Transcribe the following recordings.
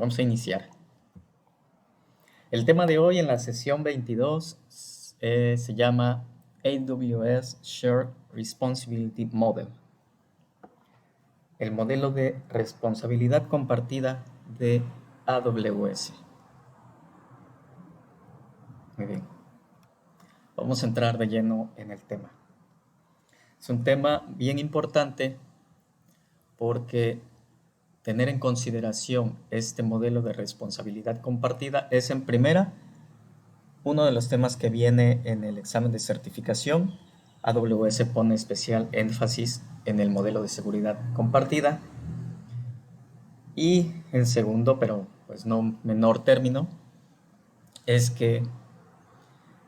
vamos a iniciar. El tema de hoy en la sesión 22 se llama AWS Shared Responsibility Model. El modelo de responsabilidad compartida de AWS. Muy bien. Vamos a entrar de lleno en el tema. Es un tema bien importante porque tener en consideración este modelo de responsabilidad compartida es, en primera, uno de los temas que viene en el examen de certificación. AWS pone especial énfasis en el modelo de seguridad compartida. Y en segundo, pero pues no menor término, es que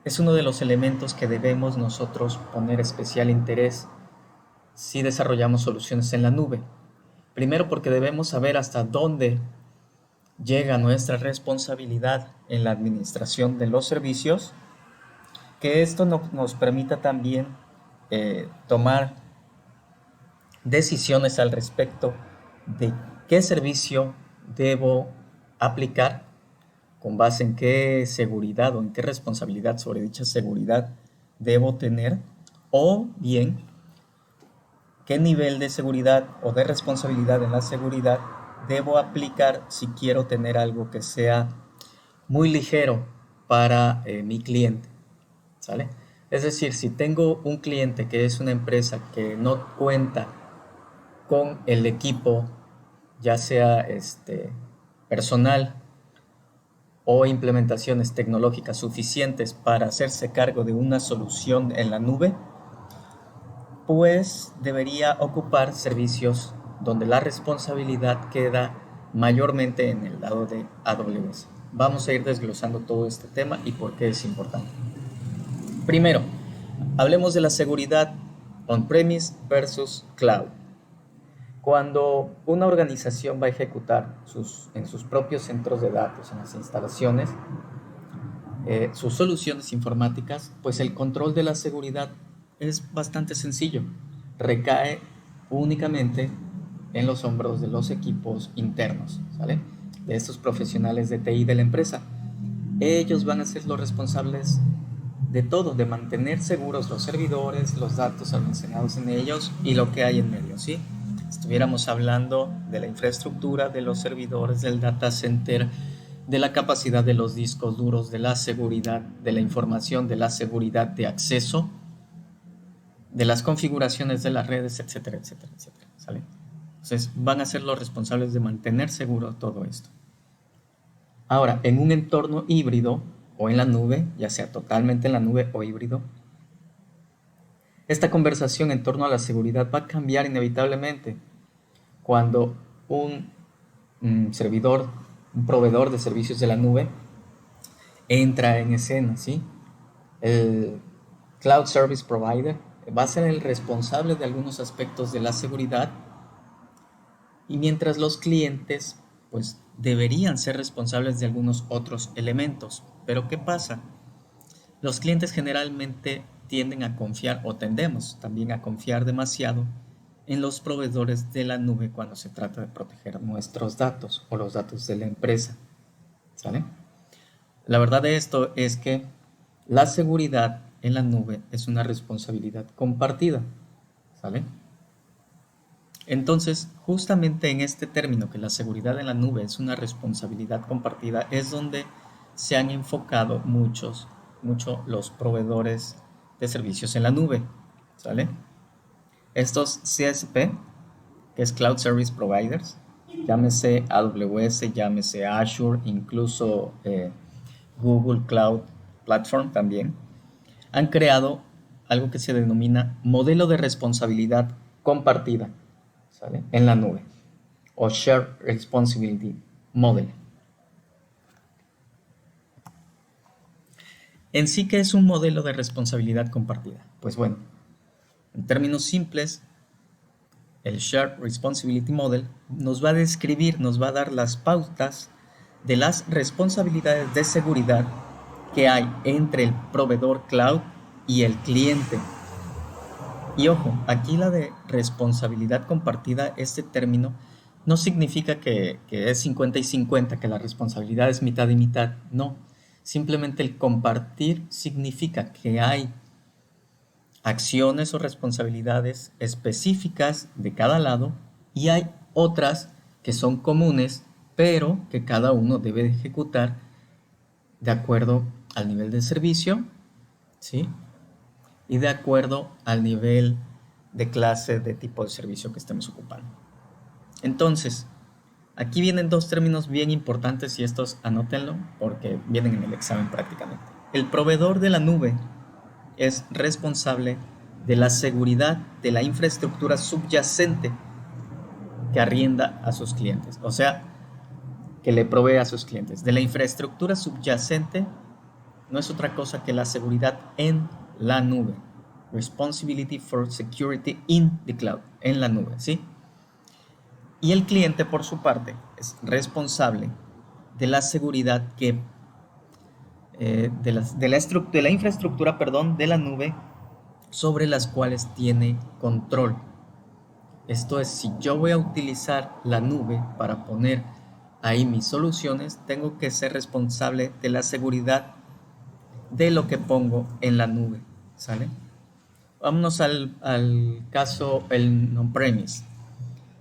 es uno de los elementos que debemos nosotros poner especial interés si desarrollamos soluciones en la nube. Primero, porque debemos saber hasta dónde llega nuestra responsabilidad en la administración de los servicios, que esto nos permita también tomar decisiones al respecto de qué servicio debo aplicar, con base en qué seguridad o en qué responsabilidad sobre dicha seguridad debo tener, o bien qué nivel de seguridad o de responsabilidad en la seguridad debo aplicar si quiero tener algo que sea muy ligero para mi cliente, ¿sale? Es decir, si tengo un cliente que es una empresa que no cuenta con el equipo, ya sea personal o implementaciones tecnológicas suficientes para hacerse cargo de una solución en la nube, pues debería ocupar servicios donde la responsabilidad queda mayormente en el lado de AWS. Vamos a ir desglosando todo este tema y por qué es importante. Primero, hablemos de la seguridad on-premise versus cloud. Cuando una organización va a ejecutar en sus propios centros de datos, en las instalaciones, sus soluciones informáticas, pues el control de la seguridad es bastante sencillo. Recae únicamente en los hombros de los equipos internos, ¿sale? De estos profesionales de TI de la empresa. Ellos van a ser los responsables de todo, de mantener seguros los servidores, los datos almacenados en ellos y lo que hay en medio, ¿sí? Estuviéramos hablando de la infraestructura, de los servidores, del data center, de la capacidad de los discos duros, de la seguridad de la información, de la seguridad de acceso, de las configuraciones de las redes, etcétera, etcétera, etcétera, ¿sale? Entonces van a ser los responsables de mantener seguro todo esto. Ahora, en un entorno híbrido o en la nube, ya sea totalmente en la nube o híbrido, esta conversación en torno a la seguridad va a cambiar inevitablemente cuando un servidor, un proveedor de servicios de la nube entra en escena, ¿sí? El Cloud Service Provider va a ser el responsable de algunos aspectos de la seguridad, y mientras los clientes pues deberían ser responsables de algunos otros elementos. Pero ¿qué pasa? Los clientes generalmente tienden a confiar, o tendemos también a confiar demasiado en los proveedores de la nube cuando se trata de proteger nuestros datos o los datos de la empresa, ¿sale? La verdad de esto es que la seguridad en la nube es una responsabilidad compartida, ¿sale? Entonces, justamente en este término, que la seguridad en la nube es una responsabilidad compartida, es donde se han enfocado mucho los proveedores de servicios en la nube, ¿sale? Estos CSP, que es Cloud Service Providers, llámese AWS, llámese Azure, incluso Google Cloud Platform también, han creado algo que se denomina modelo de responsabilidad compartida, ¿sale? En la nube, o Shared Responsibility Model. En sí, ¿qué es un modelo de responsabilidad compartida? Pues bueno, en términos simples, el Shared Responsibility Model nos va a describir, nos va a dar las pautas de las responsabilidades de seguridad que hay entre el proveedor cloud y el cliente. Y ojo, aquí la de responsabilidad compartida, este término no significa que es 50 y 50, que la responsabilidad es mitad y mitad. No, simplemente el compartir significa que hay acciones o responsabilidades específicas de cada lado y hay otras que son comunes, pero que cada uno debe de ejecutar de acuerdo al nivel de servicio, ¿sí? Y de acuerdo al nivel de clase de tipo de servicio que estemos ocupando. Entonces, aquí vienen dos términos bien importantes y estos anótenlo porque vienen en el examen prácticamente. El proveedor de la nube es responsable de la seguridad de la infraestructura subyacente que arrienda a sus clientes, o sea, que le provee a sus clientes. De la infraestructura subyacente no es otra cosa que la seguridad en la nube. Responsibility for security in the cloud, en la nube, ¿sí? Y el cliente, por su parte, es responsable de la seguridad que de la infraestructura, perdón, de la nube sobre las cuales tiene control. Esto es, si yo voy a utilizar la nube para poner ahí mis soluciones, tengo que ser responsable de la seguridad de lo que pongo en la nube, ¿sale? Vámonos al caso, el on-premise.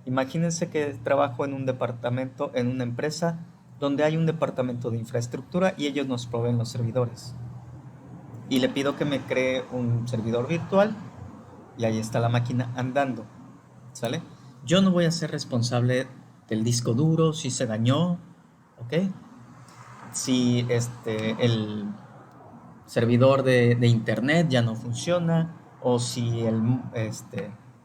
Imagínense que trabajo en un departamento, en una empresa, donde hay un departamento de infraestructura y ellos nos proveen los servidores. Y le pido que me cree un servidor virtual y ahí está la máquina andando, ¿sale? Yo no voy a ser responsable del disco duro, si se dañó, ¿ok? Si el servidor de internet ya no funciona, o si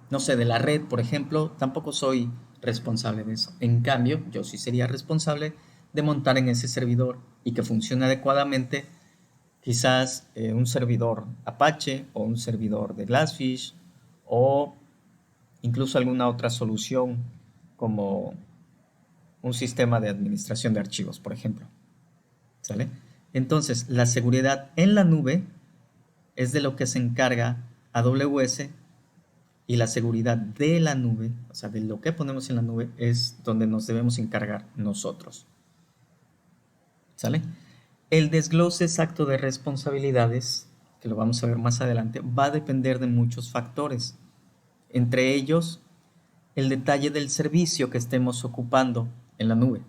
no sé, de la red, por ejemplo, tampoco soy responsable de eso. En cambio, yo sí sería responsable de montar en ese servidor y que funcione adecuadamente, quizás un servidor Apache o un servidor de Glassfish o incluso alguna otra solución como un sistema de administración de archivos, por ejemplo. ¿Sale? Entonces, la seguridad en la nube es de lo que se encarga AWS y la seguridad de la nube, o sea, de lo que ponemos en la nube, es donde nos debemos encargar nosotros. ¿Sale? El desglose exacto de responsabilidades, que lo vamos a ver más adelante, va a depender de muchos factores. Entre ellos, el detalle del servicio que estemos ocupando en la nube.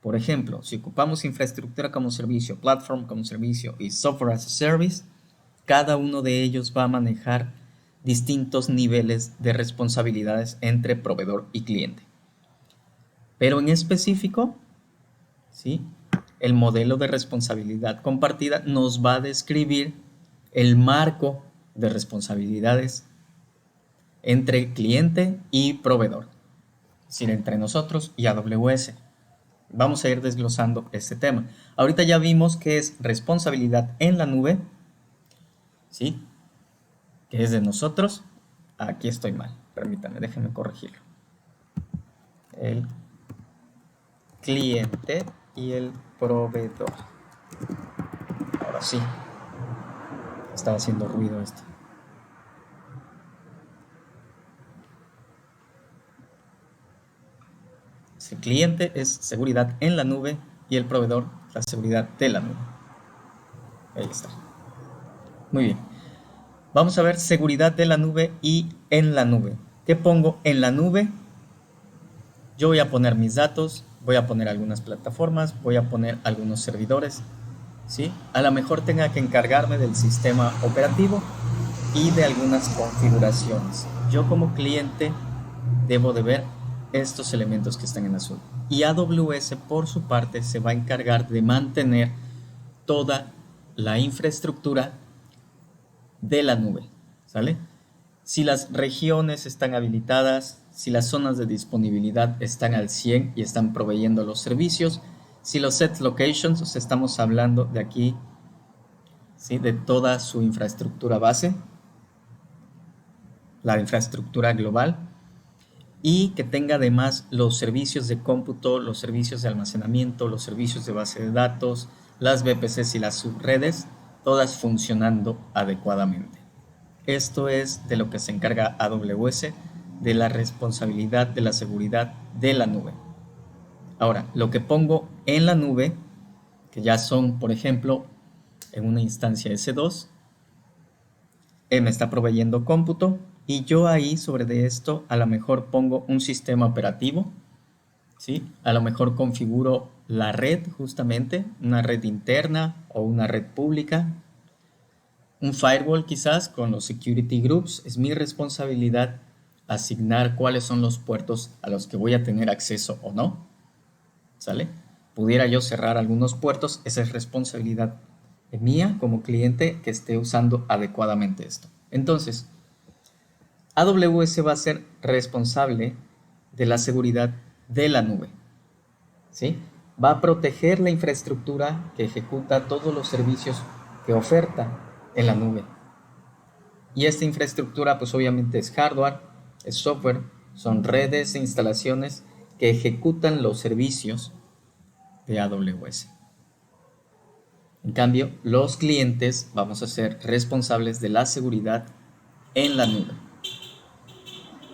Por ejemplo, si ocupamos infraestructura como servicio, platform como servicio y software as a service, cada uno de ellos va a manejar distintos niveles de responsabilidades entre proveedor y cliente. Pero en específico, ¿sí?, el modelo de responsabilidad compartida nos va a describir el marco de responsabilidades entre cliente y proveedor, es decir, entre nosotros y AWS. Vamos a ir desglosando este tema. Ahorita ya vimos que es responsabilidad en la nube, ¿sí?, que es de nosotros. Aquí estoy mal, permítanme, déjenme corregirlo. El cliente y el proveedor. Ahora sí, estaba haciendo ruido esto. El cliente es seguridad en la nube y el proveedor la seguridad de la nube. Ahí está. Muy bien. Vamos a ver seguridad de la nube y en la nube. ¿Qué pongo en la nube? Yo voy a poner mis datos, voy a poner algunas plataformas, voy a poner algunos servidores, ¿sí? A lo mejor tenga que encargarme del sistema operativo y de algunas configuraciones. Yo como cliente debo de ver estos elementos que están en azul. Y AWS, por su parte, se va a encargar de mantener toda la infraestructura de la nube, ¿sale? Si las regiones están habilitadas, si las zonas de disponibilidad están al 100 y están proveyendo los servicios, si los set locations, o sea, estamos hablando de aquí, ¿sí?, de toda su infraestructura base, la infraestructura global, y que tenga además los servicios de cómputo, los servicios de almacenamiento, los servicios de base de datos, las VPCs y las subredes, todas funcionando adecuadamente. Esto es de lo que se encarga AWS de la responsabilidad de la seguridad de la nube. Ahora, lo que pongo en la nube, que ya son, por ejemplo, en una instancia S2, me está proveyendo cómputo y yo ahí sobre de esto a lo mejor pongo un sistema operativo, ¿sí? A lo mejor configuro la red justamente, una red interna o una red pública, un firewall quizás con los security groups. Es mi responsabilidad asignar cuáles son los puertos a los que voy a tener acceso o no, ¿sale? Pudiera yo cerrar algunos puertos, esa es responsabilidad mía como cliente que esté usando adecuadamente esto. Entonces, AWS va a ser responsable de la seguridad de la nube, ¿sí? Va a proteger la infraestructura que ejecuta todos los servicios que oferta en la nube. Y esta infraestructura, pues obviamente es hardware, es software, son redes e instalaciones que ejecutan los servicios de AWS. En cambio, los clientes vamos a ser responsables de la seguridad en la nube.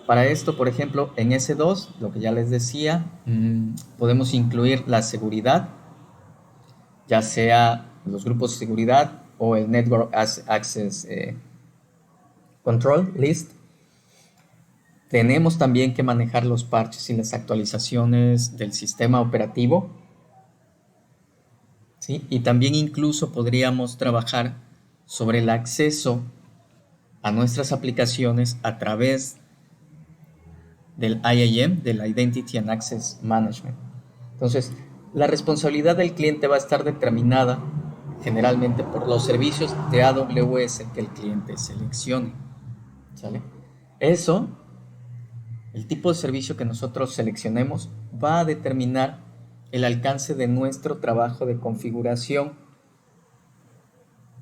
Para esto, por ejemplo, en S2, lo que ya les decía, podemos incluir la seguridad, ya sea los grupos de seguridad o el Network Access Control List. Tenemos también que manejar los parches y las actualizaciones del sistema operativo, ¿sí? Y también incluso podríamos trabajar sobre el acceso a nuestras aplicaciones a través del IAM, del Identity and Access Management. Entonces, la responsabilidad del cliente va a estar determinada generalmente por los servicios de AWS que el cliente seleccione, ¿sale? Eso, el tipo de servicio que nosotros seleccionemos, va a determinar el alcance de nuestro trabajo de configuración.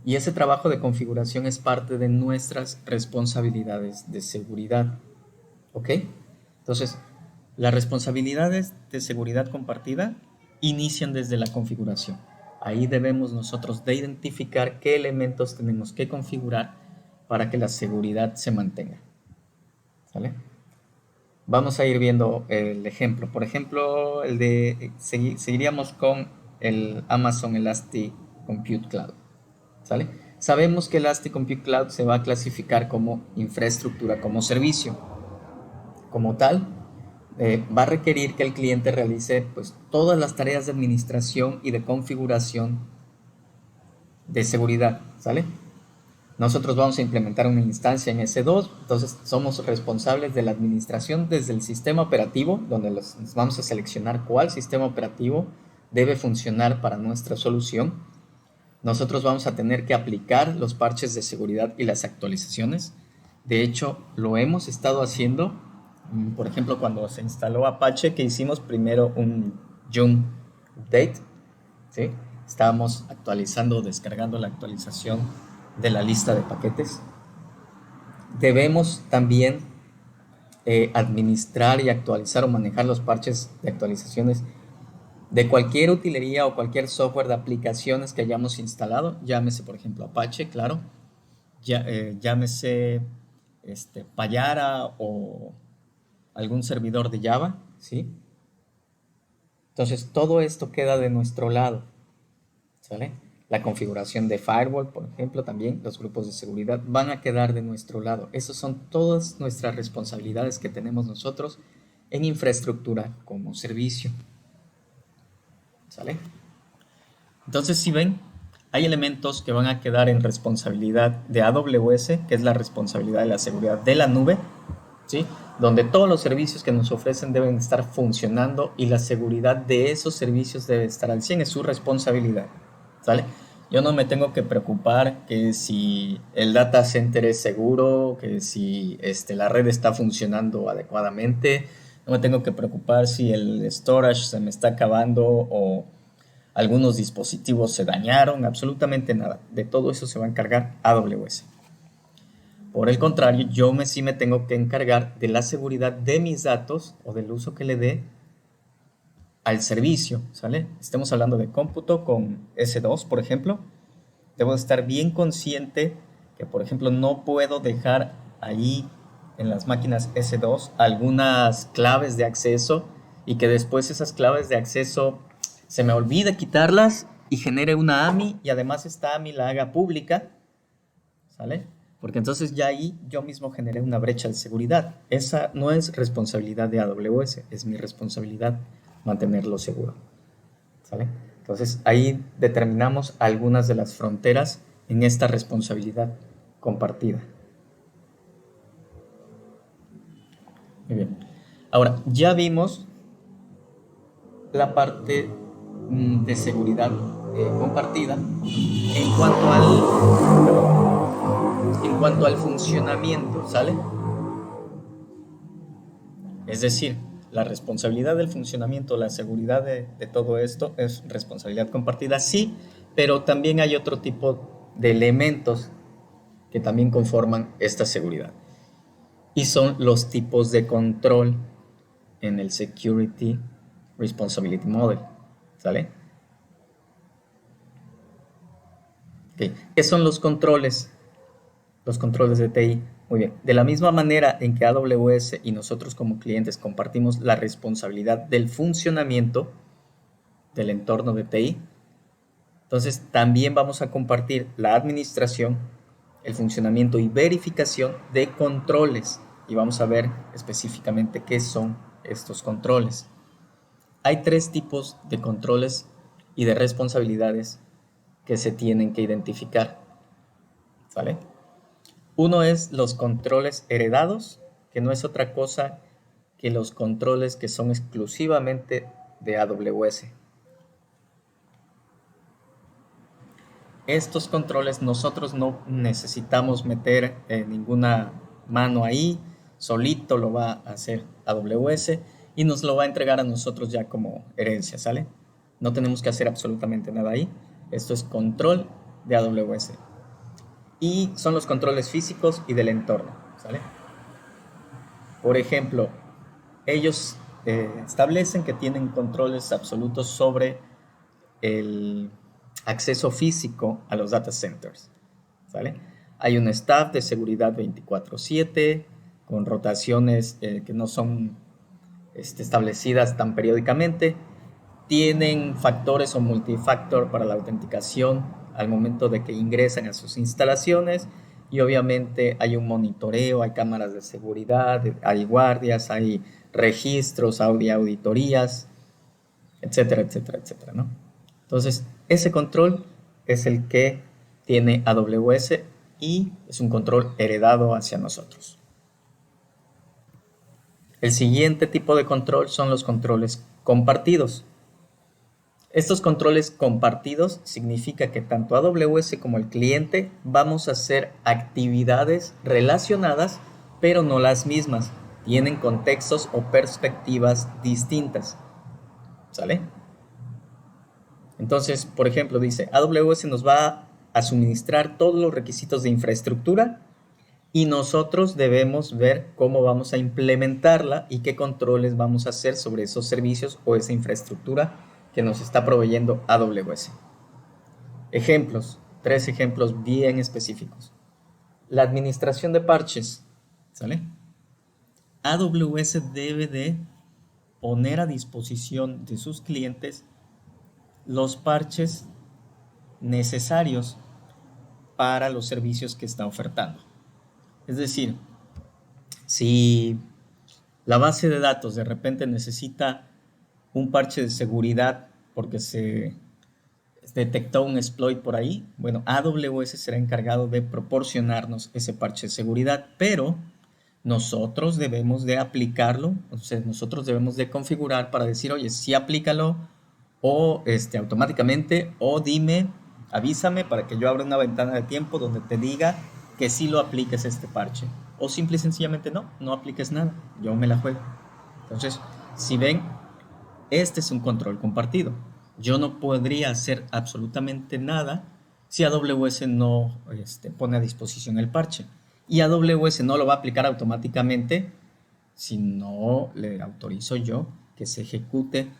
Y ese trabajo de configuración es parte de nuestras responsabilidades de seguridad, ¿ok? Entonces, las responsabilidades de seguridad compartida inician desde la configuración. Ahí debemos nosotros de identificar qué elementos tenemos que configurar para que la seguridad se mantenga, ¿sale? Vamos a ir viendo el ejemplo. Por ejemplo, seguiríamos con el Amazon Elastic Compute Cloud, ¿sale? Sabemos que Elastic Compute Cloud se va a clasificar como infraestructura, como servicio. Como tal, va a requerir que el cliente realice pues, todas las tareas de administración y de configuración de seguridad, ¿sale? Nosotros vamos a implementar una instancia en S2, entonces somos responsables de la administración desde el sistema operativo, donde nos vamos a seleccionar cuál sistema operativo debe funcionar para nuestra solución. Nosotros vamos a tener que aplicar los parches de seguridad y las actualizaciones. De hecho, lo hemos estado haciendo. Por ejemplo, cuando se instaló Apache, que hicimos primero un Joom update, ¿sí? Estábamos actualizando, descargando la actualización de la lista de paquetes. Debemos también administrar y actualizar o manejar los parches de actualizaciones de cualquier utilería o cualquier software de aplicaciones que hayamos instalado, llámese por ejemplo Apache, claro, llámese Payara o algún servidor de Java, ¿sí? Entonces todo esto queda de nuestro lado, ¿sale? La configuración de firewall, por ejemplo, también los grupos de seguridad van a quedar de nuestro lado. Esas son todas nuestras responsabilidades que tenemos nosotros en infraestructura como servicio, ¿sale? Entonces, si ven, hay elementos que van a quedar en responsabilidad de AWS, que es la responsabilidad de la seguridad de la nube, ¿sí? Donde todos los servicios que nos ofrecen deben estar funcionando y la seguridad de esos servicios debe estar al 100, es su responsabilidad, ¿sale? Yo no me tengo que preocupar que si el data center es seguro, que si la red está funcionando adecuadamente, no me tengo que preocupar si el storage se me está acabando o algunos dispositivos se dañaron, absolutamente nada. De todo eso se va a encargar AWS. Por el contrario, sí me tengo que encargar de la seguridad de mis datos o del uso que le dé al servicio, ¿sale? Estemos hablando de cómputo con S2, por ejemplo. Debo estar bien consciente que, por ejemplo, no puedo dejar ahí en las máquinas S2 algunas claves de acceso y que después esas claves de acceso se me olvide quitarlas y genere una AMI y además esta AMI la haga pública, ¿sale? Porque entonces ya ahí yo mismo generé una brecha de seguridad. Esa no es responsabilidad de AWS, es mi responsabilidad mantenerlo seguro, ¿sale? Entonces ahí determinamos algunas de las fronteras en esta responsabilidad compartida. Muy bien. Ahora, ya vimos la parte de seguridad compartida en cuanto al funcionamiento, ¿sale? Es decir, la responsabilidad del funcionamiento, la seguridad de todo esto es responsabilidad compartida, sí, pero también hay otro tipo de elementos que también conforman esta seguridad. Y son los tipos de control en el Security Responsibility Model, ¿sale? Okay. ¿Qué son los controles? Los controles de TI. Muy bien. De la misma manera en que AWS y nosotros como clientes compartimos la responsabilidad del funcionamiento del entorno de TI, entonces también vamos a compartir la administración, el funcionamiento y verificación de controles. Y vamos a ver específicamente qué son estos controles. Hay tres tipos de controles y de responsabilidades que se tienen que identificar, ¿vale? Uno es los controles heredados, que no es otra cosa que los controles que son exclusivamente de AWS. Estos controles nosotros no necesitamos meter ninguna mano ahí, solito lo va a hacer AWS y nos lo va a entregar a nosotros ya como herencia, ¿sale? No tenemos que hacer absolutamente nada ahí. Esto es control de AWS. Y son los controles físicos y del entorno, ¿sale? Por ejemplo, ellos establecen que tienen controles absolutos sobre el acceso físico a los data centers, ¿sale? Hay un staff de seguridad 24/7 con rotaciones que no son establecidas tan periódicamente. Tienen factores o multifactor para la autenticación al momento de que ingresan a sus instalaciones y obviamente hay un monitoreo, hay cámaras de seguridad, hay guardias, hay registros, auditorías, etcétera, etcétera, etcétera, ¿no? Entonces, ese control es el que tiene AWS y es un control heredado hacia nosotros. El siguiente tipo de control son los controles compartidos. Estos controles compartidos significa que tanto AWS como el cliente vamos a hacer actividades relacionadas, pero no las mismas. Tienen contextos o perspectivas distintas, ¿sale? Entonces, por ejemplo, dice, AWS nos va a suministrar todos los requisitos de infraestructura y nosotros debemos ver cómo vamos a implementarla y qué controles vamos a hacer sobre esos servicios o esa infraestructura que nos está proveyendo AWS. Ejemplos, 3 ejemplos bien específicos. La administración de parches, ¿sale? AWS debe de poner a disposición de sus clientes los parches necesarios para los servicios que está ofertando. Es decir, si la base de datos de repente necesita un parche de seguridad porque se detectó un exploit por ahí, bueno, AWS será encargado de proporcionarnos ese parche de seguridad, pero nosotros debemos de aplicarlo, o sea, nosotros debemos de configurar para decir, oye, sí aplícalo o automáticamente o dime, avísame para que yo abra una ventana de tiempo donde te diga que sí lo apliques este parche. O simple y sencillamente no apliques nada, yo me la juego. Entonces, si ven, este es un control compartido. Yo no podría hacer absolutamente nada si AWS no pone a disposición el parche. Y AWS no lo va a aplicar automáticamente si no le autorizo yo que se ejecute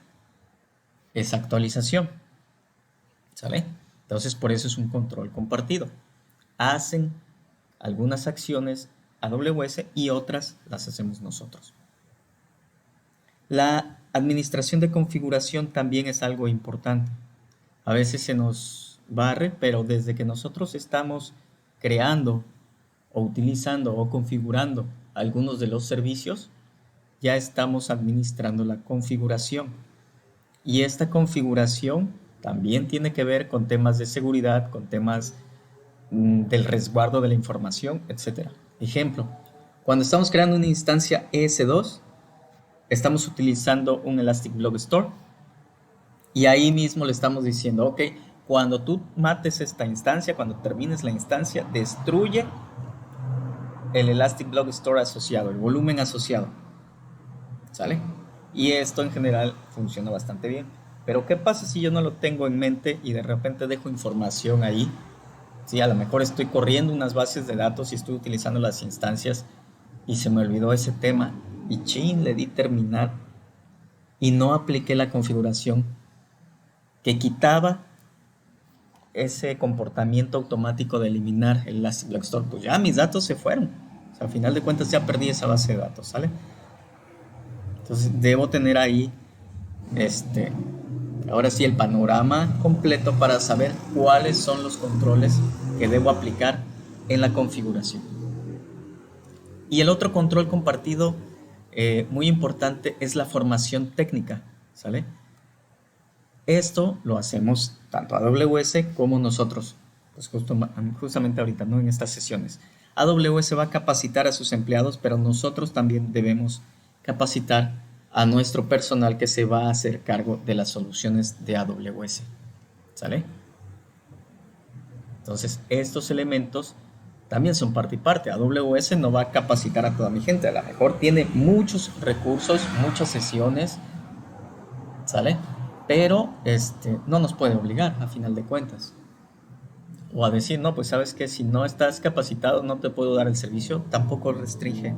esa actualización, ¿sale? Entonces, por eso es un control compartido. Hacen algunas acciones AWS y otras las hacemos nosotros. La administración de configuración también es algo importante. A veces se nos barre, pero desde que nosotros estamos creando o utilizando o configurando algunos de los servicios, ya estamos administrando la configuración. Y esta configuración también tiene que ver con temas de seguridad, con temas del resguardo de la información, etc. Ejemplo, cuando estamos creando una instancia ES2, estamos utilizando un Elastic Blob Store y ahí mismo le estamos diciendo, ok, cuando tú mates esta instancia, cuando termines la instancia, destruye el Elastic Blob Store asociado, el volumen asociado, ¿sale? Y esto en general funciona bastante bien. Pero ¿qué pasa si yo no lo tengo en mente y de repente dejo información ahí? Sí, a lo mejor estoy corriendo unas bases de datos y estoy utilizando las instancias y se me olvidó ese tema y chin, le di terminar y no apliqué la configuración que quitaba ese comportamiento automático de eliminar el Elastic Blob Store. Pues ya mis datos se fueron. O sea, al final de cuentas ya perdí esa base de datos, ¿sale? Entonces debo tener ahí ahora sí el panorama completo para saber cuáles son los controles que debo aplicar en la configuración. Y el otro control compartido muy importante es la formación técnica, ¿sale? Esto lo hacemos tanto AWS como nosotros, pues justamente ahorita, ¿no? En estas sesiones. AWS va a capacitar a sus empleados, pero nosotros también debemos capacitar a nuestro personal que se va a hacer cargo de las soluciones de AWS, ¿sale? Entonces, estos elementos también son parte y parte. AWS no va a capacitar a toda mi gente, a lo mejor tiene muchos recursos, muchas sesiones, ¿sale? Pero no nos puede obligar a final de cuentas. O a decir, no, pues sabes que si no estás capacitado no te puedo dar el servicio, tampoco restringe.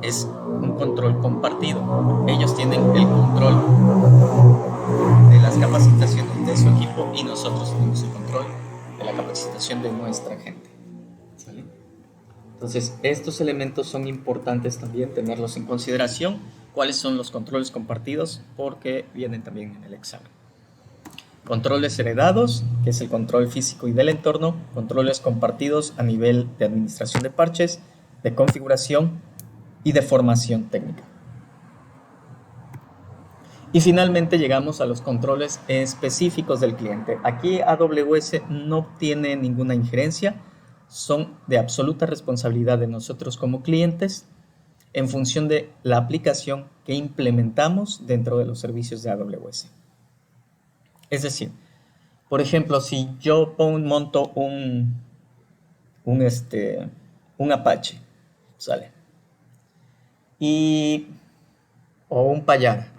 Es un control compartido. Ellos tienen el control de las capacitaciones de su equipo y nosotros tenemos el control de la capacitación de nuestra gente, ¿sale? Entonces, estos elementos son importantes también tenerlos en consideración. ¿Cuáles son los controles compartidos? Porque vienen también en el examen. Controles heredados, que es el control físico y del entorno. Controles compartidos a nivel de administración de parches, de configuración y de formación técnica. Y finalmente llegamos a los controles específicos del cliente. Aquí AWS no tiene ninguna injerencia, son de absoluta responsabilidad de nosotros como clientes en función de la aplicación que implementamos dentro de los servicios de AWS. Es decir, por ejemplo, si yo monto un Apache, ¿sale? O un Payara,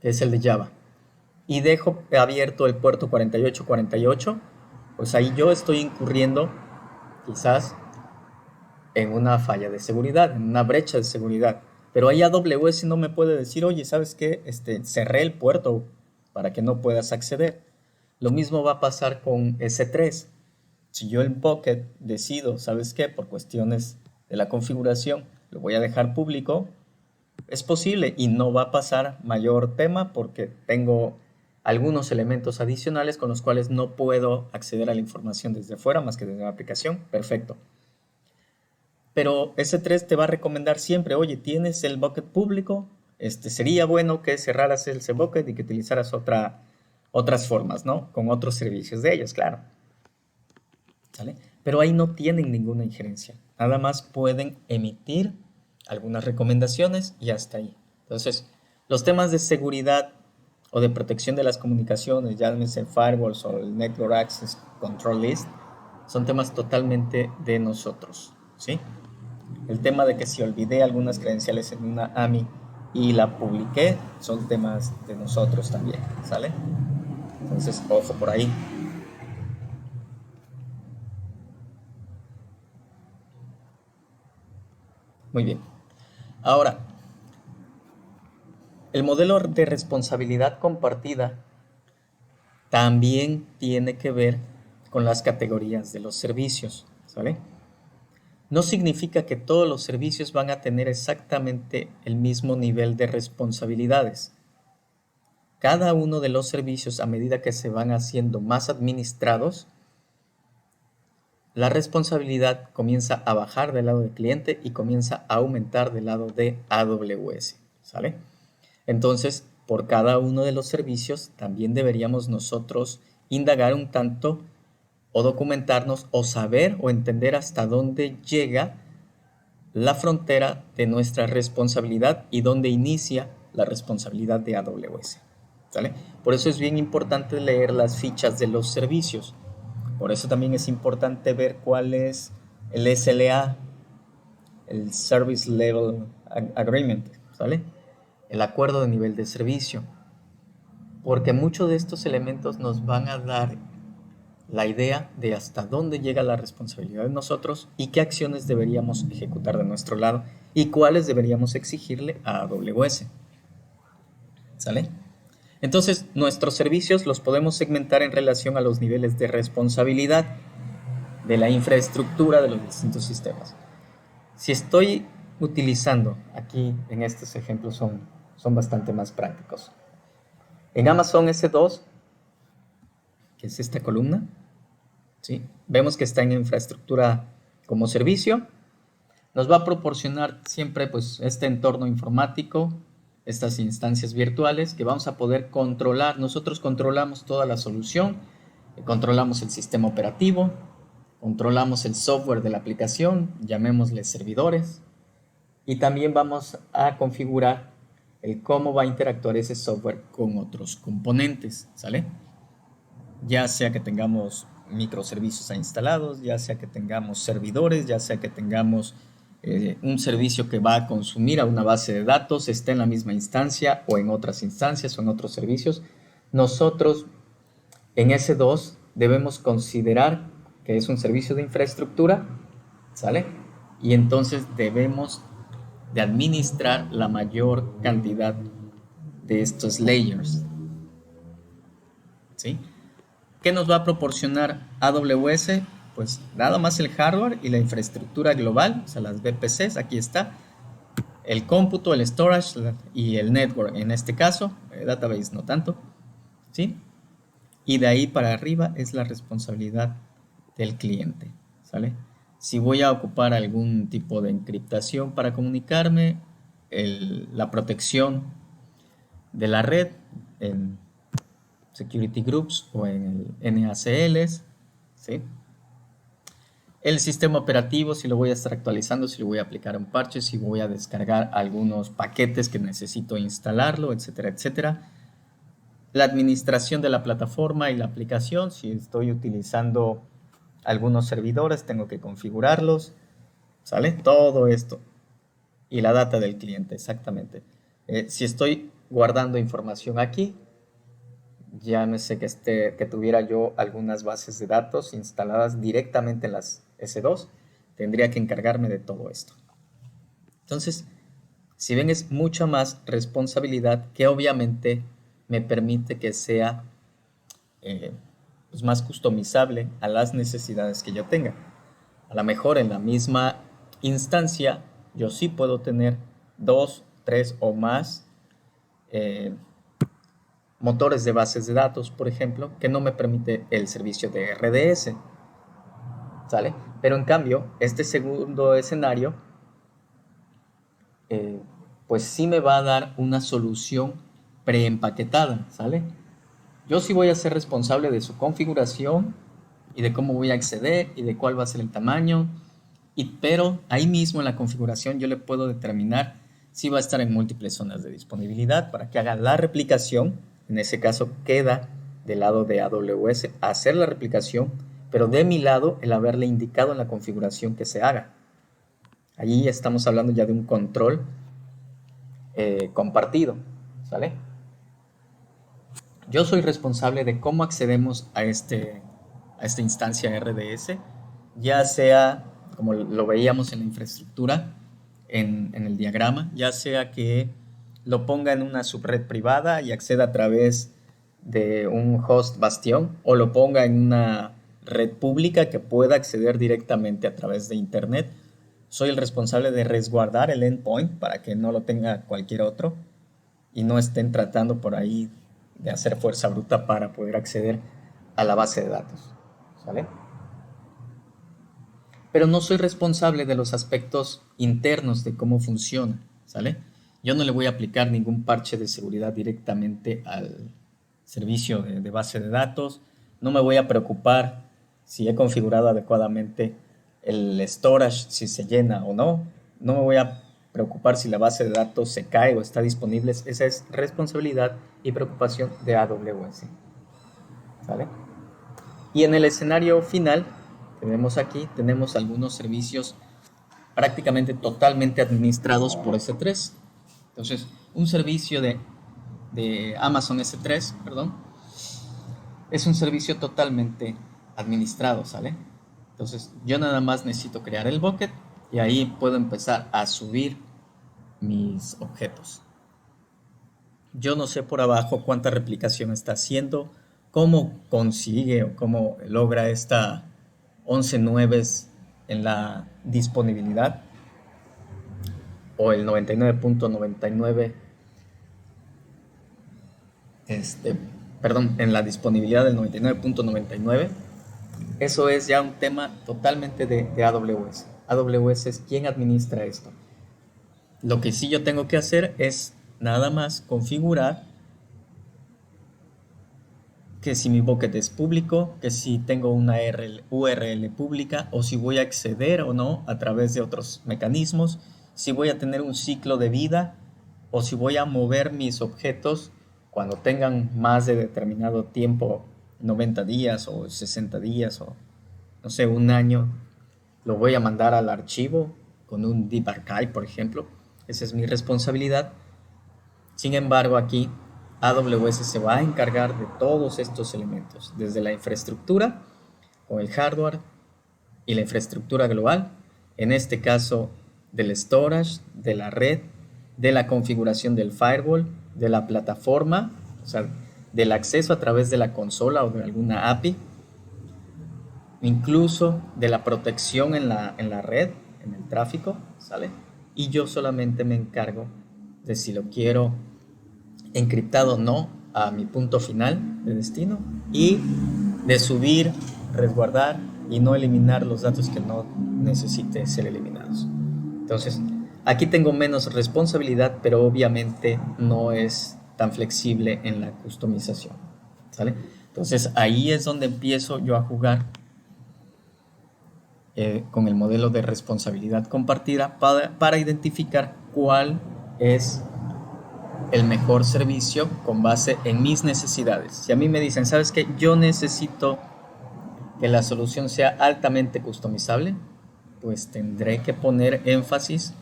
que es el de Java, y dejo abierto el puerto 4848, pues ahí yo estoy incurriendo quizás en una falla de seguridad, en una brecha de seguridad. Pero ahí AWS no me puede decir, oye, ¿sabes qué? Cerré el puerto para que no puedas acceder. Lo mismo va a pasar con S3. Si yo el bucket decido, ¿sabes qué? Por cuestiones de la configuración, lo voy a dejar público, es posible y no va a pasar mayor tema porque tengo algunos elementos adicionales con los cuales no puedo acceder a la información desde fuera más que desde la aplicación. Perfecto. Pero S3 te va a recomendar siempre, oye, tienes el bucket público, sería bueno que cerraras ese bucket y que utilizaras otras formas, ¿no? Con otros servicios de ellos, claro. ¿Sale? Pero ahí no tienen ninguna injerencia. Nada más pueden emitir algunas recomendaciones y hasta ahí. Entonces, los temas de seguridad o de protección de las comunicaciones, llámese firewalls o el Network Access Control List, son temas totalmente de nosotros, ¿sí? El tema de que si olvidé algunas credenciales en una AMI y la publiqué, son temas de nosotros también, ¿sale? Entonces, ojo por ahí. Muy bien. Ahora, el modelo de responsabilidad compartida también tiene que ver con las categorías de los servicios, ¿sale? no significa que todos los servicios van a tener exactamente el mismo nivel de responsabilidades. Cada uno de los servicios, a medida que se van haciendo más administrados, la responsabilidad comienza a bajar del lado del cliente y comienza a aumentar del lado de AWS, ¿sale? Entonces, por cada uno de los servicios, también deberíamos nosotros indagar un tanto o documentarnos o saber o entender hasta dónde llega la frontera de nuestra responsabilidad y dónde inicia la responsabilidad de AWS, ¿sale? Por eso es bien importante leer las fichas de los servicios. Por eso también es importante ver cuál es el SLA, el Service Level Agreement, ¿sale? El acuerdo de nivel de servicio. Porque muchos de estos elementos nos van a dar la idea de hasta dónde llega la responsabilidad de nosotros y qué acciones deberíamos ejecutar de nuestro lado y cuáles deberíamos exigirle a AWS. ¿Sale? Entonces, nuestros servicios los podemos segmentar en relación a los niveles de responsabilidad de la infraestructura de los distintos sistemas. Si estoy utilizando, aquí en estos ejemplos son bastante más prácticos. En Amazon S2, que es esta columna, ¿sí? Vemos que está en infraestructura como servicio. Nos va a proporcionar siempre pues, este entorno informático, estas instancias virtuales que vamos a poder controlar. Nosotros controlamos toda la solución, controlamos el sistema operativo, controlamos el software de la aplicación, llamémosle servidores, y también vamos a configurar el cómo va a interactuar ese software con otros componentes, ¿sale? Ya sea que tengamos microservicios instalados, ya sea que tengamos servidores, ya sea que tengamos un servicio que va a consumir a una base de datos, esté en la misma instancia o en otras instancias o en otros servicios. Nosotros en S2 debemos considerar que es un servicio de infraestructura, ¿sale? Y entonces debemos de administrar la mayor cantidad de estos layers, ¿sí? ¿Qué nos va a proporcionar AWS? Pues nada más el hardware y la infraestructura global, o sea, las VPCs, aquí está, el cómputo, el storage y el network, en este caso, database no tanto, ¿sí? Y de ahí para arriba es la responsabilidad del cliente, ¿sale? Si voy a ocupar algún tipo de encriptación para comunicarme, la protección de la red en security groups o en el NACLs, ¿sí? El sistema operativo, si lo voy a estar actualizando, si lo voy a aplicar un parche, si voy a descargar algunos paquetes que necesito instalarlo, etcétera, etcétera. La administración de la plataforma y la aplicación, si estoy utilizando algunos servidores, tengo que configurarlos, ¿sale? Todo esto. Y la data del cliente, exactamente. Si estoy guardando información aquí, llámese que tuviera yo algunas bases de datos instaladas directamente en las S2, tendría que encargarme de todo esto. Entonces, si ven, es mucha más responsabilidad que obviamente me permite que sea pues más customizable a las necesidades que yo tenga. A lo mejor en la misma instancia yo sí puedo tener 2, 3 o más motores de bases de datos, por ejemplo, que no me permite el servicio de RDS, ¿sale? Pero en cambio, este segundo escenario, pues sí me va a dar una solución preempaquetada, ¿sale? Yo sí voy a ser responsable de su configuración y de cómo voy a acceder y de cuál va a ser el tamaño, pero ahí mismo en la configuración yo le puedo determinar si va a estar en múltiples zonas de disponibilidad para que haga la replicación. En ese caso queda del lado de AWS hacer la replicación, pero de mi lado el haberle indicado en la configuración que se haga. Allí estamos hablando ya de un control compartido, ¿sale? Yo soy responsable de cómo accedemos a esta instancia RDS, ya sea, como lo veíamos en la infraestructura, en el diagrama, ya sea que lo ponga en una subred privada y acceda a través de un host bastión, o lo ponga en una red pública que pueda acceder directamente a través de internet, soy el responsable de resguardar el endpoint para que no lo tenga cualquier otro y no estén tratando por ahí de hacer fuerza bruta para poder acceder a la base de datos, ¿sale? Pero no soy responsable de los aspectos internos de cómo funciona, ¿sale? Yo no le voy a aplicar ningún parche de seguridad directamente al servicio de base de datos, no me voy a preocupar si he configurado adecuadamente el storage, si se llena o no, no me voy a preocupar si la base de datos se cae o está disponible, esa es responsabilidad y preocupación de AWS, ¿vale? Y en el escenario final que vemos aquí, tenemos algunos servicios prácticamente totalmente administrados por S3. Entonces, un servicio de Amazon S3, perdón, es un servicio totalmente administrado, ¿sale? Entonces, yo nada más necesito crear el bucket y ahí puedo empezar a subir mis objetos. Yo no sé por abajo cuánta replicación está haciendo, cómo consigue o cómo logra esta 11 nueves en la disponibilidad o el 99.99 en la disponibilidad del 99.99. Eso es ya un tema totalmente de AWS. AWS es quien administra esto. Lo que sí yo tengo que hacer es nada más configurar que si mi bucket es público, que si tengo una URL pública o si voy a acceder o no a través de otros mecanismos, si voy a tener un ciclo de vida o si voy a mover mis objetos cuando tengan más de determinado tiempo, 90 días o 60 días o no sé, un año, lo voy a mandar al archivo con un deep archive, por ejemplo. Esa es mi responsabilidad. Sin embargo, aquí AWS se va a encargar de todos estos elementos, desde la infraestructura o el hardware y la infraestructura global, en este caso del storage, de la red, de la configuración del firewall, de la plataforma, o sea, del acceso a través de la consola o de alguna API, incluso de la protección en la red, en el tráfico, ¿sale? Y yo solamente me encargo de si lo quiero encriptado o no a mi punto final de destino y de subir, resguardar y no eliminar los datos que no necesite ser eliminados. Entonces, aquí tengo menos responsabilidad, pero obviamente no es tan flexible en la customización, ¿sale? Entonces, ahí es donde empiezo yo a jugar con el modelo de responsabilidad compartida para identificar cuál es el mejor servicio con base en mis necesidades. Si a mí me dicen, ¿sabes qué? Yo necesito que la solución sea altamente customizable, pues tendré que poner énfasis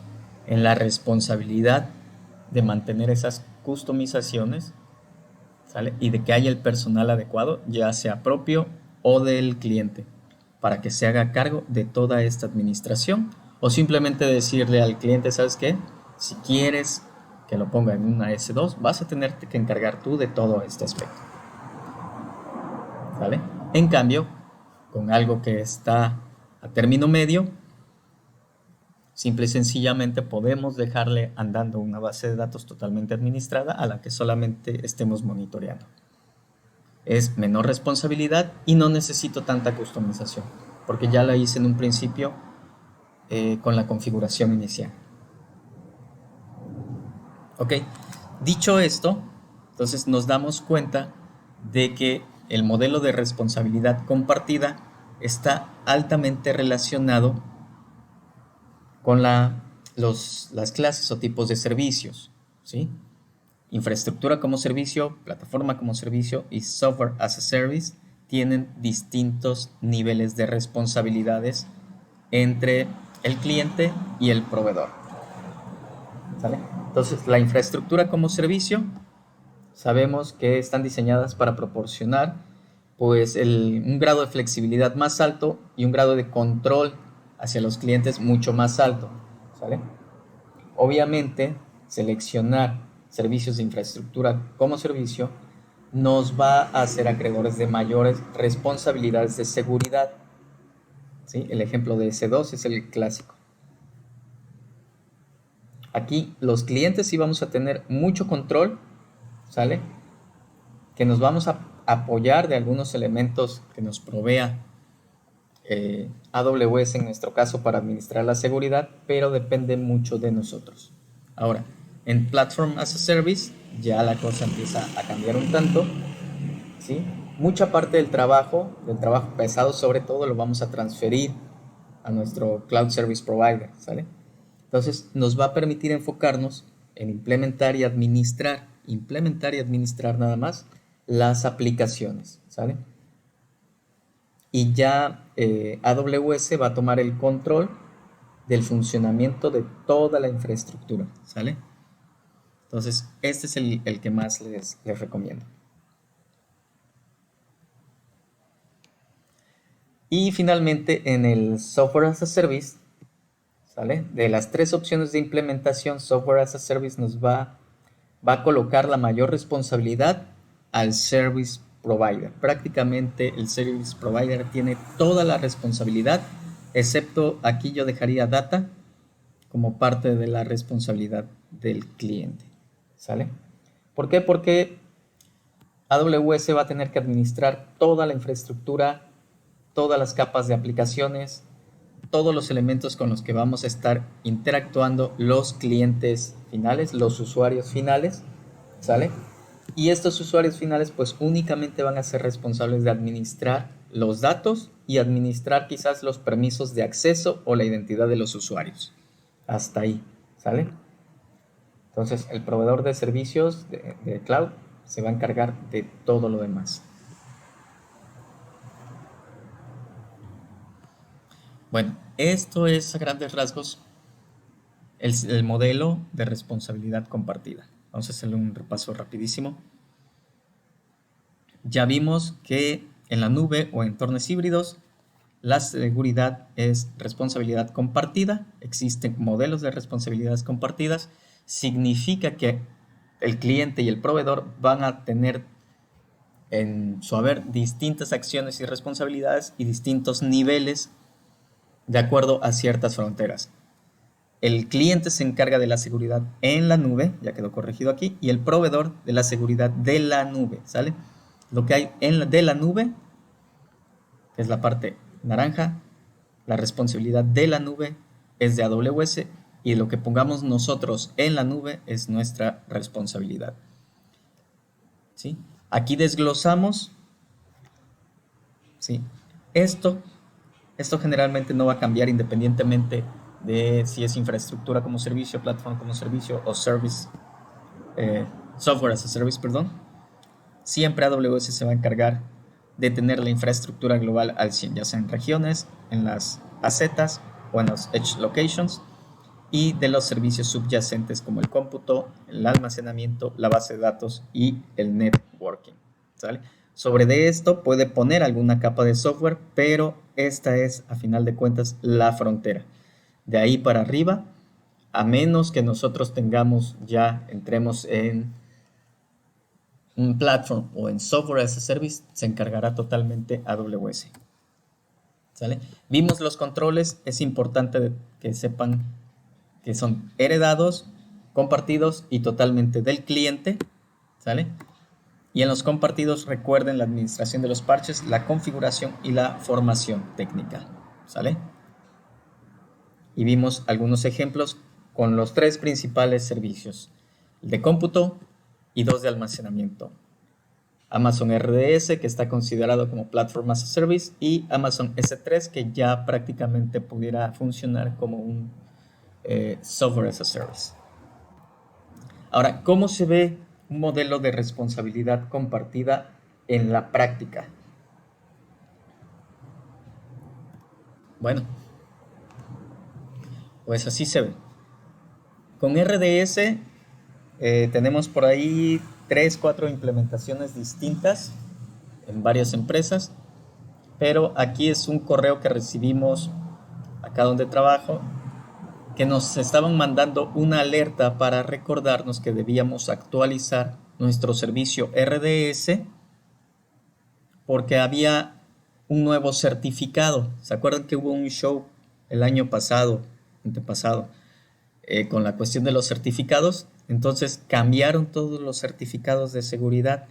en la responsabilidad de mantener esas customizaciones, ¿sale? Y de que haya el personal adecuado, ya sea propio o del cliente, para que se haga cargo de toda esta administración, o simplemente decirle al cliente, ¿sabes qué? Si quieres que lo ponga en una S2, vas a tener que encargar tú de todo este aspecto, ¿vale? En cambio, con algo que está a término medio, simple y sencillamente podemos dejarle andando una base de datos totalmente administrada a la que solamente estemos monitoreando. Es menor responsabilidad y no necesito tanta customización, porque ya la hice en un principio con la configuración inicial. Ok, dicho esto, entonces nos damos cuenta de que el modelo de responsabilidad compartida está altamente relacionado con las clases o tipos de servicios, ¿sí? Infraestructura como servicio, plataforma como servicio y software as a service tienen distintos niveles de responsabilidades entre el cliente y el proveedor, ¿sale? Entonces, la infraestructura como servicio, sabemos que están diseñadas para proporcionar pues un grado de flexibilidad más alto y un grado de control hacia los clientes mucho más alto, ¿sale? Obviamente, seleccionar servicios de infraestructura como servicio nos va a hacer acreedores de mayores responsabilidades de seguridad, ¿sí? El ejemplo de S2 es el clásico. Aquí los clientes sí vamos a tener mucho control, ¿sale? Que nos vamos a apoyar de algunos elementos que nos provea AWS en nuestro caso para administrar la seguridad, pero depende mucho de nosotros. Ahora, en Platform as a Service ya la cosa empieza a cambiar un tanto, ¿sí? Mucha parte del trabajo pesado sobre todo, lo vamos a transferir a nuestro Cloud Service Provider, ¿sale? Entonces nos va a permitir enfocarnos en implementar y administrar nada más las aplicaciones, ¿sale? Y ya AWS va a tomar el control del funcionamiento de toda la infraestructura, ¿sale? Entonces, este es el que más les recomiendo. Y finalmente, en el Software as a Service, ¿sale? De las tres opciones de implementación, Software as a Service nos va a colocar la mayor responsabilidad al Service Provider. Prácticamente el Service Provider tiene toda la responsabilidad, excepto aquí yo dejaría Data como parte de la responsabilidad del cliente, ¿sale? ¿Por qué? Porque AWS va a tener que administrar toda la infraestructura, todas las capas de aplicaciones, todos los elementos con los que vamos a estar interactuando los clientes finales, los usuarios finales, ¿sale? Y estos usuarios finales pues únicamente van a ser responsables de administrar los datos y administrar quizás los permisos de acceso o la identidad de los usuarios. Hasta ahí, ¿sale? Entonces el proveedor de servicios de cloud se va a encargar de todo lo demás. Bueno, esto es a grandes rasgos el modelo de responsabilidad compartida. Vamos a hacerle un repaso rapidísimo. Ya vimos que en la nube o entornos híbridos la seguridad es responsabilidad compartida. Existen modelos de responsabilidades compartidas. Significa que el cliente y el proveedor van a tener en su haber distintas acciones y responsabilidades y distintos niveles de acuerdo a ciertas fronteras. El cliente se encarga de la seguridad en la nube, ya quedó corregido aquí, y el proveedor de la seguridad de la nube, ¿sale? Lo que hay de la nube, que es la parte naranja, la responsabilidad de la nube es de AWS y lo que pongamos nosotros en la nube es nuestra responsabilidad, ¿sí? Aquí desglosamos, ¿sí? Esto generalmente no va a cambiar independientemente de si es infraestructura como servicio, plataforma como servicio o software as a service, perdón. Siempre AWS se va a encargar de tener la infraestructura global al 100, ya sea en regiones, en las AZs o en los edge locations, y de los servicios subyacentes como el cómputo, el almacenamiento, la base de datos y el networking, ¿sale? Sobre de esto puede poner alguna capa de software, pero esta es, a final de cuentas, la frontera. De ahí para arriba, a menos que nosotros entremos en un platform o en software as a service, se encargará totalmente AWS, ¿sale? Vimos los controles, es importante que sepan que son heredados, compartidos y totalmente del cliente, ¿sale? Y en los compartidos recuerden la administración de los parches, la configuración y la formación técnica, ¿sale? Y vimos algunos ejemplos con los tres principales servicios, el de cómputo y dos de almacenamiento. Amazon RDS, que está considerado como Platform as a Service, y Amazon S3, que ya prácticamente pudiera funcionar como un Software as a Service. Ahora, ¿cómo se ve un modelo de responsabilidad compartida en la práctica? Bueno, pues así se ve. Con RDS tenemos por ahí 3-4 implementaciones distintas en varias empresas, pero aquí es un correo que recibimos acá donde trabajo, que nos estaban mandando una alerta para recordarnos que debíamos actualizar nuestro servicio RDS porque había un nuevo certificado. ¿Se acuerdan que hubo un show el año pasado, antepasado, con la cuestión de los certificados. Entonces cambiaron todos los certificados de seguridad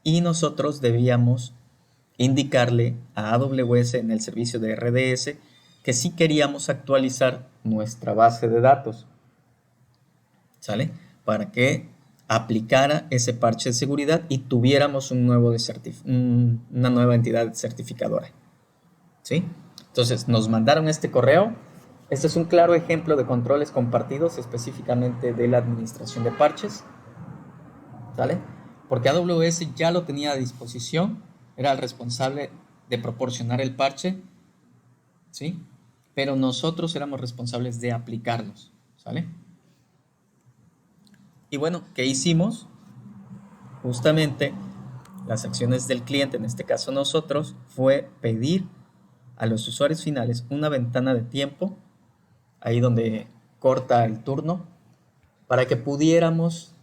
y nosotros debíamos indicarle a AWS en el servicio de RDS que sí queríamos actualizar nuestra base de datos, ¿sale? Para que aplicara ese parche de seguridad y tuviéramos una nueva entidad certificadora, ¿sí? Entonces nos mandaron este correo. Este es un claro ejemplo de controles compartidos específicamente de la administración de parches, ¿sale? Porque AWS ya lo tenía a disposición, era el responsable de proporcionar el parche, ¿sí? Pero nosotros éramos responsables de aplicarlos, ¿sale? Y bueno, ¿qué hicimos? Justamente las acciones del cliente, en este caso nosotros, fue pedir a los usuarios finales una ventana de tiempo, ahí donde corta el turno, para que pudiéramos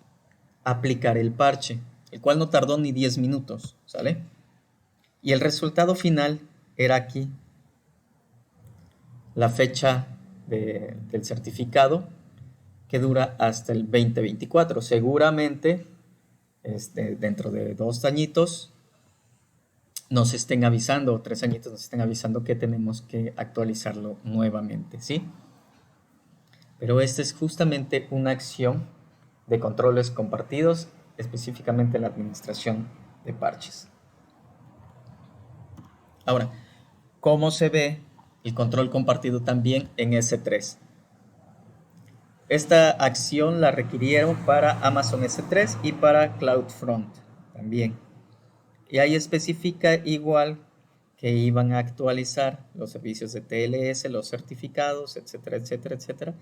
aplicar el parche, el cual no tardó ni 10 minutos, ¿sale? Y el resultado final era aquí, la fecha del certificado, que dura hasta el 2024. Seguramente dentro de 2 añitos nos estén avisando, o 3 añitos nos estén avisando que tenemos que actualizarlo nuevamente, ¿sí? Pero esta es justamente una acción de controles compartidos, específicamente la administración de parches. Ahora, ¿cómo se ve el control compartido también en S3? Esta acción la requirieron para Amazon S3 y para CloudFront también. Y ahí especifica igual que iban a actualizar los servicios de TLS, los certificados, etcétera, etcétera, etcétera.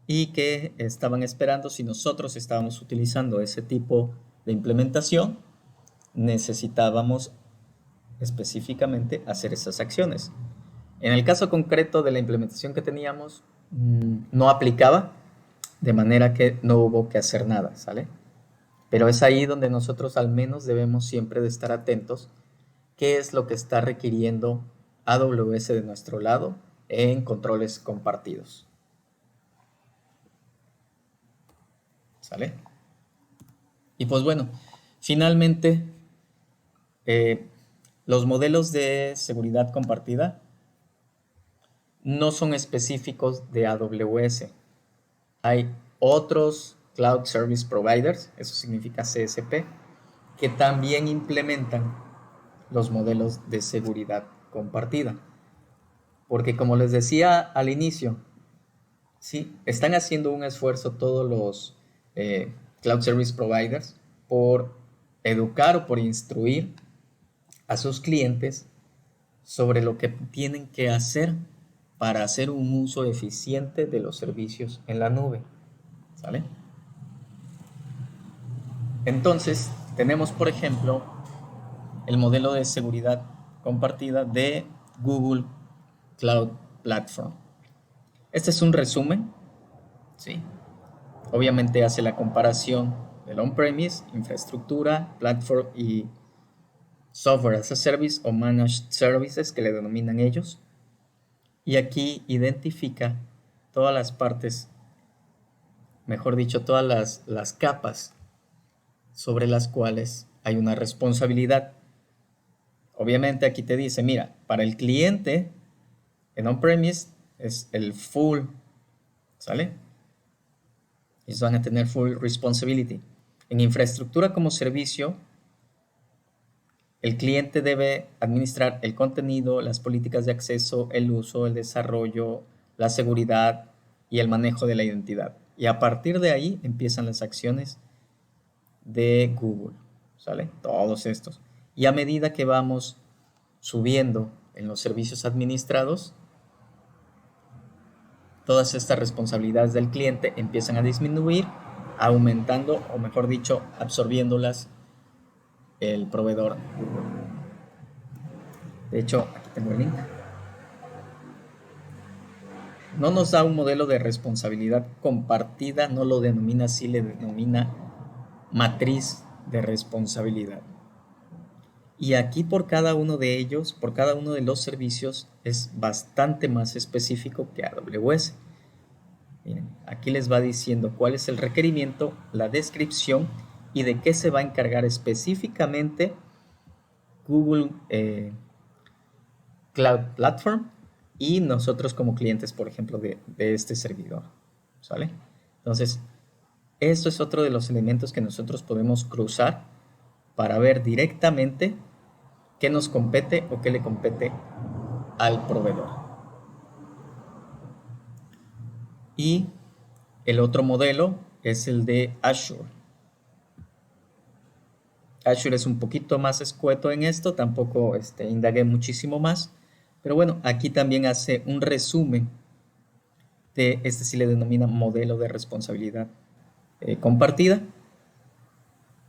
Y que estaban esperando, si nosotros estábamos utilizando ese tipo de implementación, necesitábamos específicamente hacer esas acciones. En el caso concreto de la implementación que teníamos, no aplicaba, de manera que no hubo que hacer nada, ¿sale? Pero es ahí donde nosotros al menos debemos siempre de estar atentos qué es lo que está requiriendo AWS de nuestro lado en controles compartidos. ¿Sale? Y pues bueno, finalmente, los modelos de seguridad compartida no son específicos de AWS. Hay otros Cloud Service Providers, eso significa CSP, que también implementan los modelos de seguridad compartida. Porque como les decía al inicio, sí, están haciendo un esfuerzo todos los Cloud Service Providers por educar o por instruir a sus clientes sobre lo que tienen que hacer para hacer un uso eficiente de los servicios en la nube, ¿sale? Entonces, tenemos, por ejemplo, el modelo de seguridad compartida de Google Cloud Platform. Este es un resumen, ¿sí? Obviamente hace la comparación del on-premise, infraestructura, platform y software as a service o managed services que le denominan ellos. Y aquí identifica todas las partes, mejor dicho, todas las capas sobre las cuales hay una responsabilidad. Obviamente aquí te dice, mira, para el cliente en on-premise es el full, ¿sale? Ellos van a tener full responsibility. En infraestructura como servicio, el cliente debe administrar el contenido, las políticas de acceso, el uso, el desarrollo, la seguridad y el manejo de la identidad. Y a partir de ahí empiezan las acciones de Google, ¿sale? Todos estos. Y a medida que vamos subiendo en los servicios administrados, todas estas responsabilidades del cliente empiezan a disminuir, aumentando, o mejor dicho, absorbiéndolas el proveedor Google. De hecho, aquí tengo el link. No nos da un modelo de responsabilidad compartida, no lo denomina así, le denomina matriz de responsabilidad. Y aquí por cada uno de ellos, por cada uno de los servicios, es bastante más específico que AWS. Miren, aquí les va diciendo cuál es el requerimiento, la descripción y de qué se va a encargar específicamente Google Cloud Platform y nosotros como clientes, por ejemplo, de este servidor, ¿sale? Entonces, esto es otro de los elementos que nosotros podemos cruzar para ver directamente qué nos compete o qué le compete al proveedor. Y el otro modelo es el de Azure. Azure es un poquito más escueto en esto, tampoco indagué muchísimo más, pero bueno, aquí también hace un resumen de, sí le denomina modelo de responsabilidad compartida.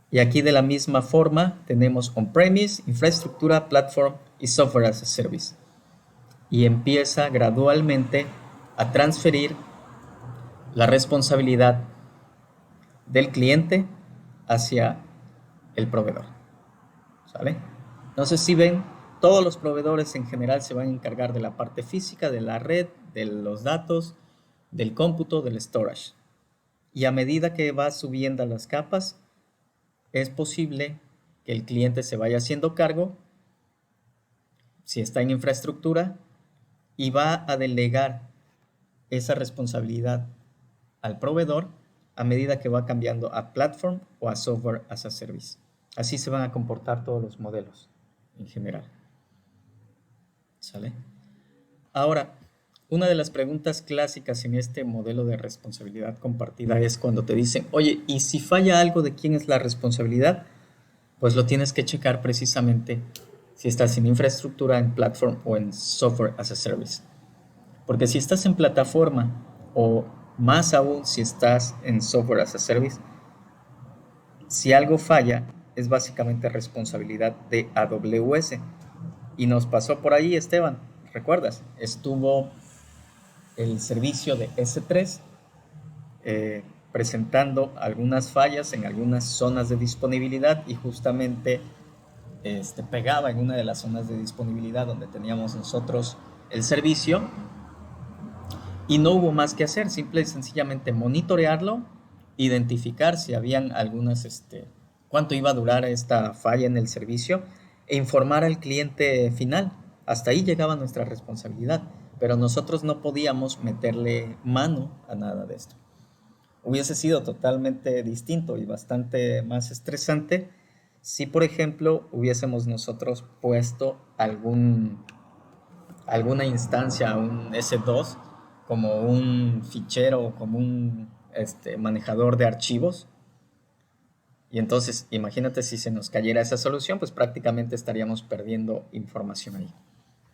Y aquí de la misma forma tenemos on-premise, infraestructura, platform y software as a service. Y empieza gradualmente a transferir la responsabilidad del cliente hacia el proveedor, ¿sale? Entonces, si ven, todos los proveedores en general se van a encargar de la parte física, de la red, de los datos, del cómputo, del storage. Y a medida que va subiendo las capas, es posible que el cliente se vaya haciendo cargo, si está en infraestructura, y va a delegar esa responsabilidad al proveedor a medida que va cambiando a platform o a software as a service. Así se van a comportar todos los modelos en general. ¿Sale? Ahora, una de las preguntas clásicas en este modelo de responsabilidad compartida es cuando te dicen, oye, ¿y si falla algo, de quién es la responsabilidad? Pues lo tienes que checar precisamente si estás en infraestructura, en platform o en software as a service. Porque si estás en plataforma o más aún si estás en software as a service, si algo falla es básicamente responsabilidad de AWS. Y nos pasó por ahí, Esteban, ¿recuerdas? Estuvo el servicio de S3 presentando algunas fallas en algunas zonas de disponibilidad y justamente pegaba en una de las zonas de disponibilidad donde teníamos nosotros el servicio y no hubo más que hacer, simple y sencillamente monitorearlo, identificar si habían algunas, cuánto iba a durar esta falla en el servicio e informar al cliente final. Hasta ahí llegaba nuestra responsabilidad, pero nosotros no podíamos meterle mano a nada de esto. Hubiese sido totalmente distinto y bastante más estresante si, por ejemplo, hubiésemos nosotros puesto alguna instancia, un S2, como un fichero, como un manejador de archivos. Y entonces, imagínate si se nos cayera esa solución, pues prácticamente estaríamos perdiendo información ahí,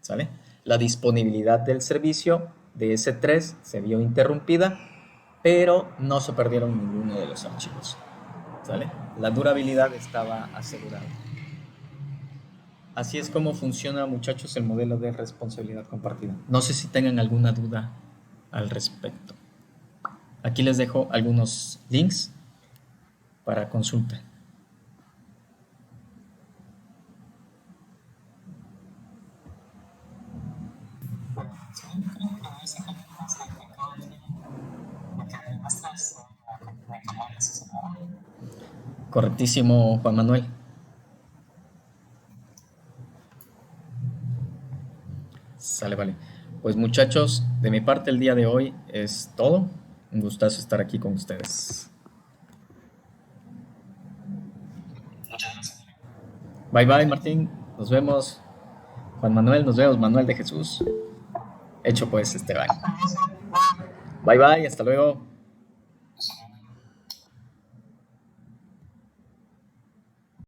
¿sale? La disponibilidad del servicio de S3 se vio interrumpida, pero no se perdieron ninguno de los archivos, ¿sale? La durabilidad estaba asegurada. Así es como funciona, muchachos, el modelo de responsabilidad compartida. No sé si tengan alguna duda al respecto. Aquí les dejo algunos links para consulta. Correctísimo, Juan Manuel. Sale, vale. Pues muchachos, de mi parte el día de hoy es todo. Un gustazo estar aquí con ustedes. Muchas gracias. Bye bye, Martín. Nos vemos. Juan Manuel, nos vemos. Manuel de Jesús. Hecho pues, Esteban. Bye bye, hasta luego.